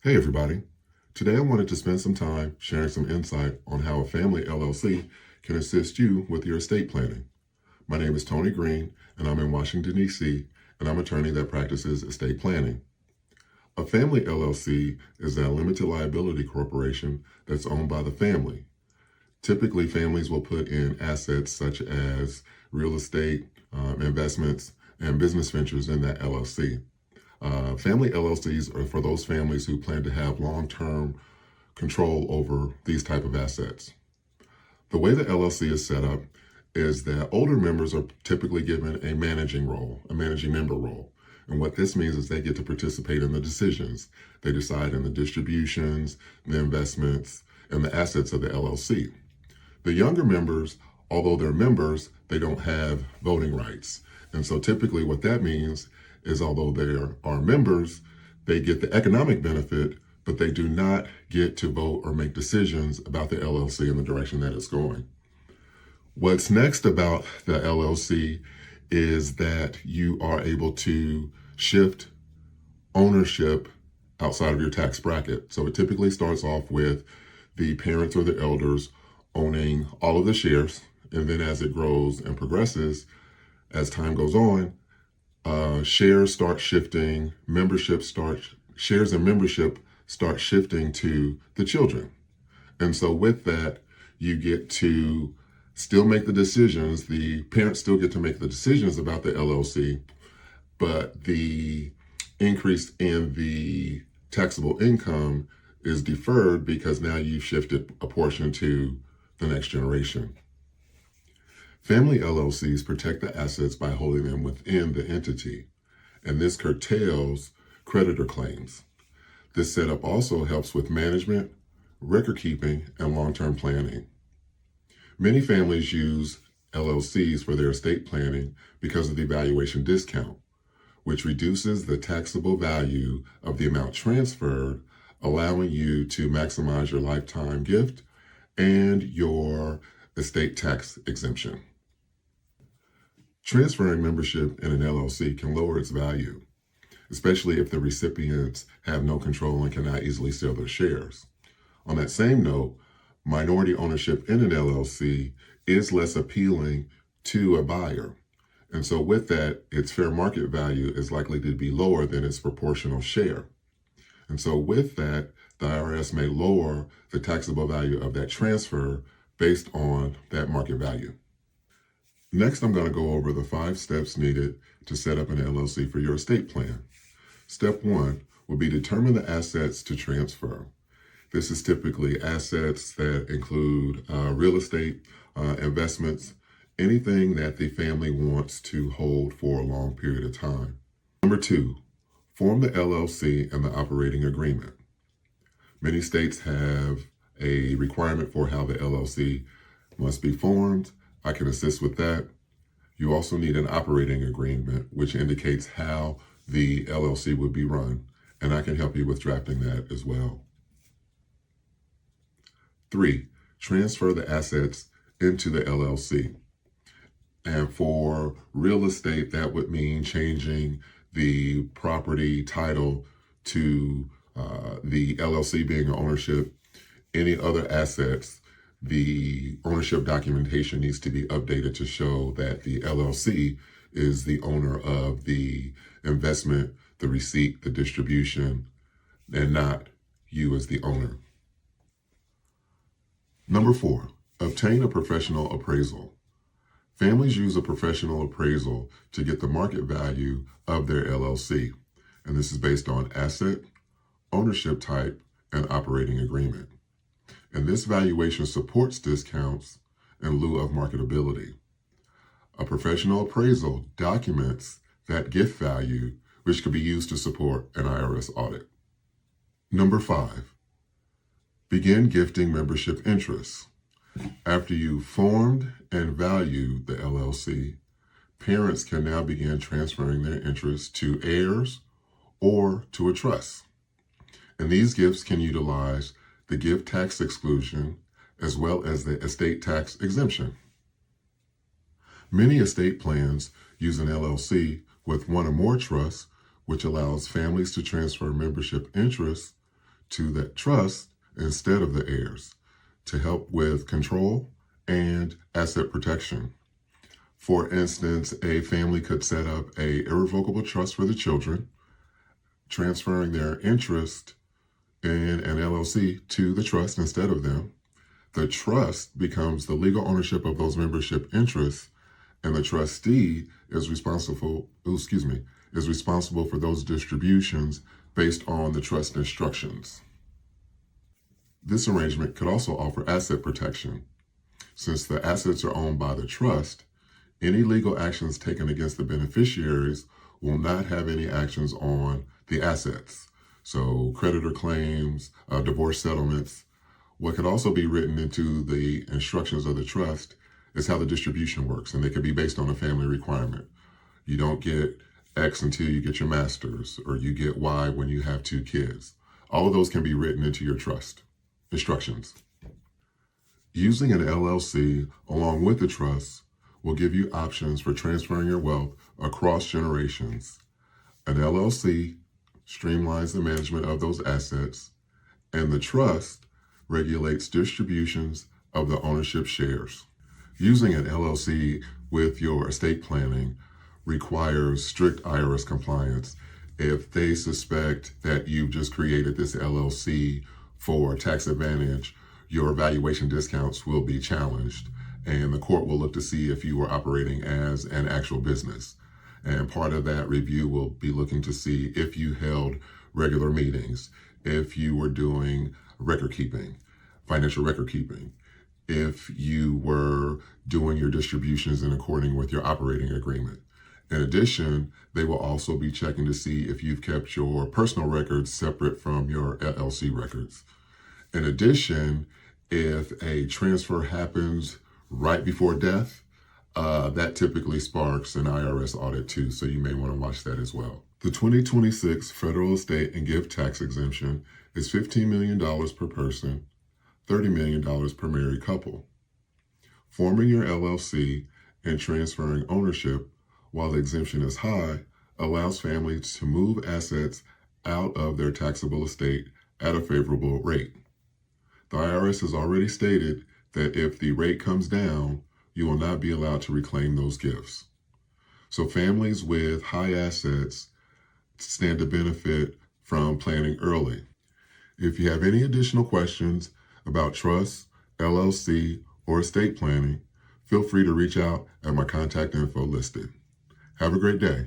Hey everybody. Today I wanted to spend some time sharing some insight on how a family LLC can assist you with your estate planning. My name is Tony Green and I'm in Washington, D.C., and I'm an attorney that practices estate planning. A family LLC is a limited liability corporation that's owned by the family. Typically, families will put in assets such as real estate, investments, and business ventures in that LLC. Family LLCs are for those families who plan to have long-term control over these type of assets. The way the LLC is set up is that older members are typically given a managing member role. And what this means is they get to participate in the decisions. They decide in the distributions, the investments, and the assets of the LLC. The younger members, although they're members, they don't have voting rights. And so typically what that means is although they are members, they get the economic benefit, but they do not get to vote or make decisions about the LLC and the direction that it's going. What's next about the LLC is that you are able to shift ownership outside of your tax bracket. So it typically starts off with the parents or the elders owning all of the shares, and then as it grows and progresses, as time goes on, shares start shifting, shares and membership start shifting to the children. And so with that, you get to still make the decisions. The parents still get to make the decisions about the LLC, but the increase in the taxable income is deferred because now you've shifted a portion to the next generation. Family LLCs protect the assets by holding them within the entity, and this curtails creditor claims. This setup also helps with management, record keeping, and long-term planning. Many families use LLCs for their estate planning because of the valuation discount, which reduces the taxable value of the amount transferred, allowing you to maximize your lifetime gift and your estate tax exemption. Transferring membership in an LLC can lower its value, especially if the recipients have no control and cannot easily sell their shares. On that same note, minority ownership in an LLC is less appealing to a buyer. And so with that, its fair market value is likely to be lower than its proportional share. And so with that, the IRS may lower the taxable value of that transfer based on that market value. Next, I'm going to go over the 5 steps needed to set up an LLC for your estate plan. Step 1 will be determine the assets to transfer. This is typically assets that include real estate, investments, anything that the family wants to hold for a long period of time. Number 2, form the LLC and the operating agreement. Many states have a requirement for how the LLC must be formed. I can assist with that. You also need an operating agreement, which indicates how the LLC would be run, and I can help you with drafting that as well. 3, transfer the assets into the LLC. And for real estate, that would mean changing the property title to the LLC being ownership. Any other assets, the ownership documentation needs to be updated to show that the LLC is the owner of the investment, the receipt, the distribution, and not you as the owner. Number 4, obtain a professional appraisal. Families use a professional appraisal to get the market value of their LLC, and this is based on asset, ownership type, and operating agreement. And this valuation supports discounts in lieu of marketability. A professional appraisal documents that gift value, which could be used to support an IRS audit. Number 5, begin gifting membership interests. After you've formed and valued the LLC, parents can now begin transferring their interests to heirs or to a trust. And these gifts can utilize the gift tax exclusion as well as the estate tax exemption. Many estate plans use an LLC with one or more trusts, which allows families to transfer membership interests to the trust instead of the heirs to help with control and asset protection. For instance, a family could set up a irrevocable trust for the children, transferring their interest in an LLC to the trust instead of them. The trust becomes the legal ownership of those membership interests, and the trustee is responsible for those distributions based on the trust instructions. This arrangement could also offer asset protection. Since the assets are owned by the trust, any legal actions taken against the beneficiaries will not have any actions on the assets. So creditor claims, divorce settlements. What could also be written into the instructions of the trust is how the distribution works, and they could be based on a family requirement. You don't get X until you get your master's, or you get Y when you have 2 kids. All of those can be written into your trust instructions. Using an LLC along with the trust will give you options for transferring your wealth across generations. An LLC streamlines the management of those assets, and the trust regulates distributions of the ownership shares. Using an LLC with your estate planning requires strict IRS compliance. If they suspect that you've just created this LLC for tax advantage, your valuation discounts will be challenged, and the court will look to see if you were operating as an actual business. And part of that review will be looking to see if you held regular meetings, if you were doing record keeping, financial record keeping, if you were doing your distributions in accordance with your operating agreement. In addition, they will also be checking to see if you've kept your personal records separate from your LLC records. In addition, if a transfer happens right before death, that typically sparks an IRS audit too, so you may want to watch that as well. The 2026 federal estate and gift tax exemption is $15 million per person, $30 million per married couple. Forming your LLC and transferring ownership while the exemption is high allows families to move assets out of their taxable estate at a favorable rate. The IRS has already stated that if the rate comes down, you will not be allowed to reclaim those gifts. So families with high assets stand to benefit from planning early. If you have any additional questions about trust, LLC, or estate planning, feel free to reach out at my contact info listed. Have a great day.